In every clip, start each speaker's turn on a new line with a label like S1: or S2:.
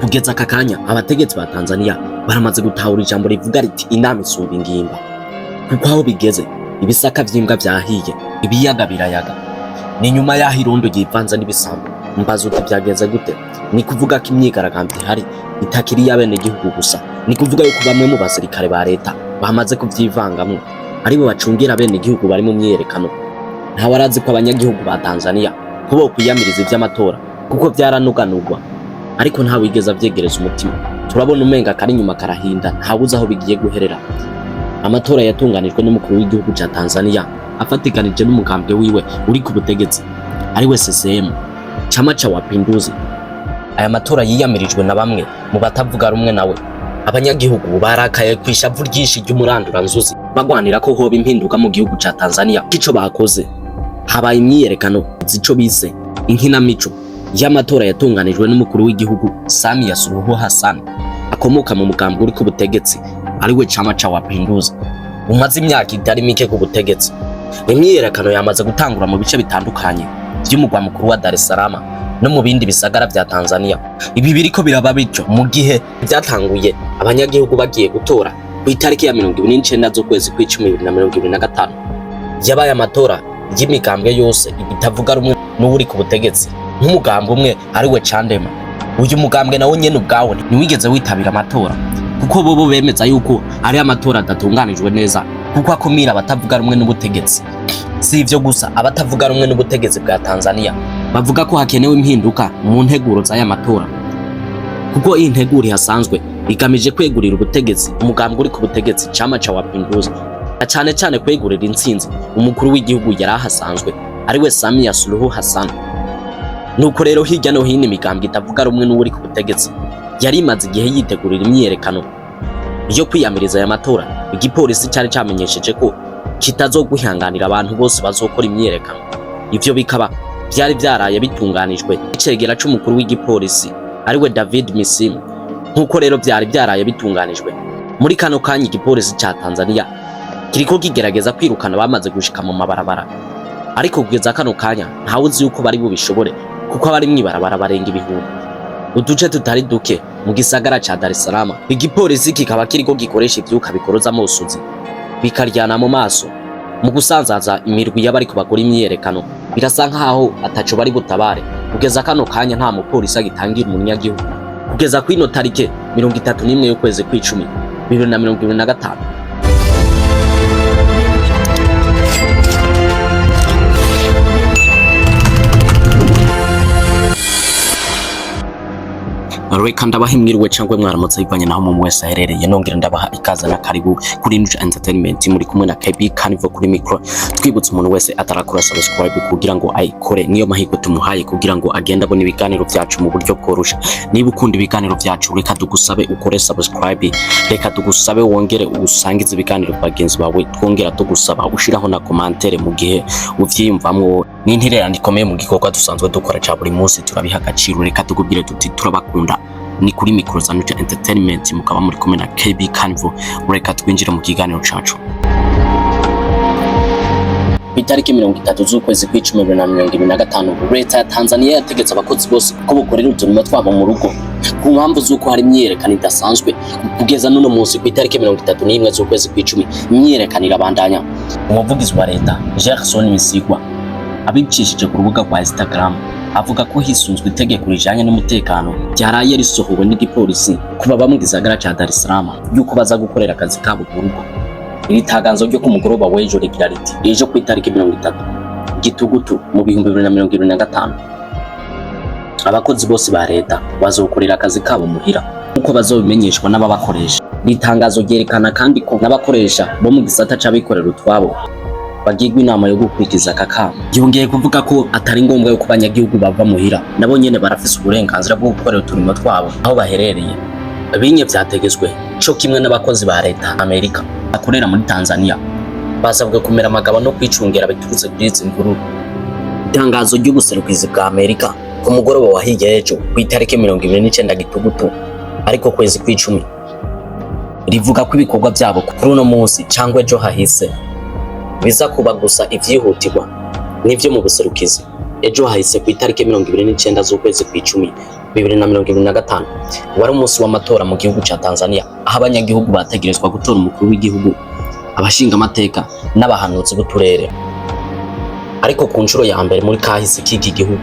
S1: Kugeza aka kanya abategetsi ba Tanzania baramaze gutahura ijambo rivuga riti inama isumba ingimba, kuko aho bigeze ibisaka vy'imbwa vyahiye, ibiyaga birayaga. Ni nyuma yaho irondo ryivanze n'ibisambo. Mbaza uti byageze gute? Ni kuvuga ko imyigaragambyo ihari itakiri y'abene igihugu gusa. Ni kuvuga yuko bamwe mu basirikare ba leta bamaze kuvyivangamwo, aribo bacungira abene igihugu bari mu myiyerekano. Ntawe arazi ko abanyagihugu ba Tanzania ko bo kwiyamiriza ivy'amatora kuko vyaranuganurwa, ariko nta wigeza vyegereza umutima. Turabona umenga kari nyuma karahinda, ntawuzi aho bigiye guherera. Amatora yatunganijwe n'umukuru w'igihugu ca Tanzania afatikanije n'umugambwe wiwe uri ku butegetsi ariwe CCM, Chama cha Mapinduzi. Aya matora yiyamirijwe na bamwe mu batavuga rumwe nawe. Abanyagihugu barakaye kwishavu ryinshi ry'umuranduranzuzi bagwanira ko hoba impinduka mu gihugu ca Tanzania. Kico bakoze, habaye imyiyerekano zico bise inkinamico y'amatora yatunganijwe n'umukuru w'igihugu Samia Suluhu Hassan akomoka mu mugambwe uri ku butegetsi ariwe Chama cha Mapinduzi umaze imyaka itari mike ku butegetsi. Imyiyerekano yamaze gutangura mu bice bitandukanye by'umugwa mukuru wa Dar es Salaam no mu bindi bisagara vya Tanzania. Ibi biriko biraba bityo mu gihe byatanguye abanyagihugu bagiye gutora ku itariki ya 29 z'ukwezi kw'icumi 2025. Yabaye amatora y'imigambwe yose itavuga rumwe n'uri ku butegetsi nk'umugambwe umwe ariwe Chandema. Uyu mugambwe nawo nyene ubwawo ntiwigeze witabira amatora kuko bobo bemeza yuko ari amatora adatunganijwe neza kuko akomira abatavuga rumwe n'ubutegetsi. Si ivyo gusa, abatavuga rumwe n'ubutegetsi bwa Tanzania bavuga ko hakenewe impinduka mu nteguro z'aya matora, kuko iyi nteguro hasanzwe igamije kwegurira ubutegetsi umugambwe uri ku butegetsi Chama cha Mapinduzi, cyane cyane kwegurira intsinzi umukuru w'igihugu yari ahasanzwe ariwe Samia Suluhu Hassan. Nuko rero hirya no hino imigambwe itavuga rumwe n'uri ku butegetsi yari imaze igihe yitegurira imyiyerekano yo kwiyamiriza aya matora. Igipolisi cyari cyamenyesheje ko kitazogwihanganira abantu bose bazokora imyiyerekano. Ivyo bikaba byari byaraye bitunganijwe icegera c'umukuru w'igipolisi ariwe David Misimu. Nkuko rero byari byaraye bitunganijwe, muri kano kanya igipolisi ca Tanzania kiriko kigerageza kwirukana bamaze gushika mu mabarabara, ariko kugeza kano kanya ntawe uzi yuko bari bubishobore kuko abari mwibarabara barenga ibihumbi. Uduce tutari duke mu gisagara ca Dar es Salaam igipolisi kikaba kiriko gikoresha ivyuka bikoroza amosozi bikaryana mu maso mu gusanzaza imirwi y'abari kubakora imyiyerekano. Birasa nkaho ataco bari butabare. Kugeza kano kanya nta mupolisi agitangira umunyagihugu kugeza kwino tarike 31 y'ukwezi kw'icumi 2025. Reka ndabaha imwiriwe cyangwa mwaramutse bivanye naho mu wese aherereye, nongera ndabaha ikaze na karibu kuri NUJA Entertainment. Muri kumwe na KB CARNIVORE kuri micro. Twibutse umuntu wese atarakora subscribe kugira ngo ayikore, niyo mahirwe tumuhaye kugira ngo agenda abona ibiganiro byacu mu buryo bworoshe. Niba ukunda ibiganiro byacu, reka tugusabe ukore subscribe, reka tugusabe wongere usangize ibiganiro bagenzi bawe, twongera tugusaba ushiraho na commentaire mu gihe uvyiyumvamwo. Ni intererano ikomeye mu gikorwa dusanzwe dukora ca buri munsi, turabiha agaciro. Reka tugubwire tuti turabakunda. Ni kuri micro za NUJA Entertainment, mukaba muri kumwe na KB CARNIVORE. Reka twinjire mu kiganiro cacu. Itariki 30 z'ukwezi kw'icumi 2025 leta ya Tanzania yategetse abakozi bose ko bokorera uturimo twabo mu rugo ku mpamvu z'uko hari imyiyerekano idasanzwe. Kugeza n'uno munsi ku itariki 31 z'ukwezi kw'icumi imyiyerekano irabandanya. Umuvugizi wa leta Gerson Misigwa abicishije ku rubuga rwa Instagram avuga ko hisunzwe itegeko rijanye n'umutekano ryaraye risohowe n'igipolisi kuba bamwe gisagara ca Dar es Salaam yuko baza gukorera akazi kabo mu rugo. Iri taganzo ryo ku mugoroba w'ejo rigira riti ejo ku itariki 30 Gitugutu mu 2025 abakozi bose ba leta bazokorera akazi kabo muhira uko bazobimenyeshwa n'ababakoresha. Iri tangazo ryerekana kandi ko n'abakoresha bo mu gisata c'abikorera utwabo bagirwa inama yo gukurikiza aka kamo. Yongeye kuvuga ko atari ngombwa yuko abanyagihugu bava muhira, nabo nyene barafise uburenganzira bwo gukorera uturimo twabo aho baherereye. Binye vyategetswe co kimwe n'abakozi ba leta Amerika bakorera muri Tanzania basabwe kumera amagabo no kwicungera biturutse kuri izi mvururu. Itangazo ry'ubuserukizi bwa Amerika ku mugoroba wa hirya ejo ku itariki 29 Gitugutu ariko kwezi kw'icumi rivuga ko ibikorwa byabo kuri uno munsi cyangwa ejo hahise biza kuba gusa ivyihutirwa n'ivyo mu buserukizi. Ejo hahise ku itariki 29 z'ukwezi kw'icumi 2025 wari umunsi w'amatora mu gihugu ca Tanzania aho abanyagihugu bategerezwa gutora umukuru w'igihugu, abashinga amateka n'abahanuzi b'uturere. Ariko ku nshuro ya mbere muri kahise k'iki gihugu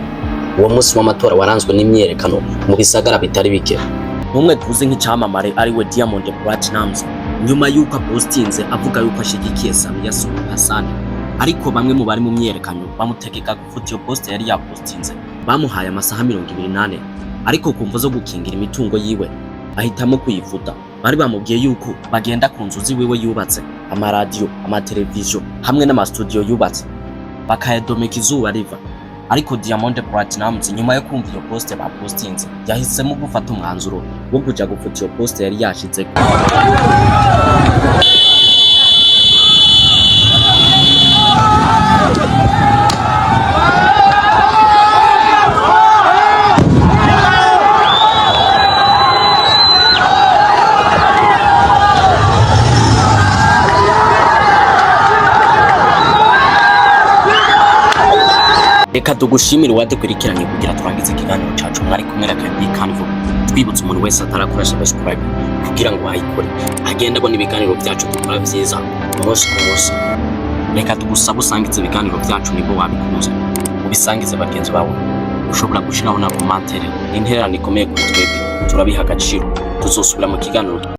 S1: uwo munsi w'amatora waranzwe n'imyerekano mu bisagara bitari bike. Umwe tuzi nk'icamamare ari we Diamond Platnumz nyuma yuko postinze avuga yuko ashigikiye Samia Suluhu Hassan, ariko bamwe mu bari mu myerekano bamutegeka gufuta iyo post yari yapostinze. Bamuhaye amasaha 28 ariko kumva zo gukingira imitungo yiwe ahitamo kuyifuta. Bari bamubwiye yuko bagenda ku nzu ziwiwe yubatse, amaradiyo, amateleviziyo hamwe n'amastudio yubatse bakayadomeka izuba riva. Ariko Diamond Platnumz nyuma yo kumva iyo post bapostinze yahisemo gufata umwanzuro wo kuja gufuta iyo post yari yashizeko. Reka tugushimire wadukurikiranye kugira turangize ikiganiro cacu. Mwari kumwe na KB CARNIVORE, twibutsa umuntu wese atarakora subscribe kugira ngo ayikore agenda abona ibiganiro byacu dukora vyiza umunsi ku munsi. Reka tugusaba usangize ibiganiro byacu nibo wabikunze, ubisangize bagenzi bawe. Ushobora gushiraho na commentaire, intererano ikomeye kuri twebwe, turabiha agaciro. Tuzosubira mu kiganiro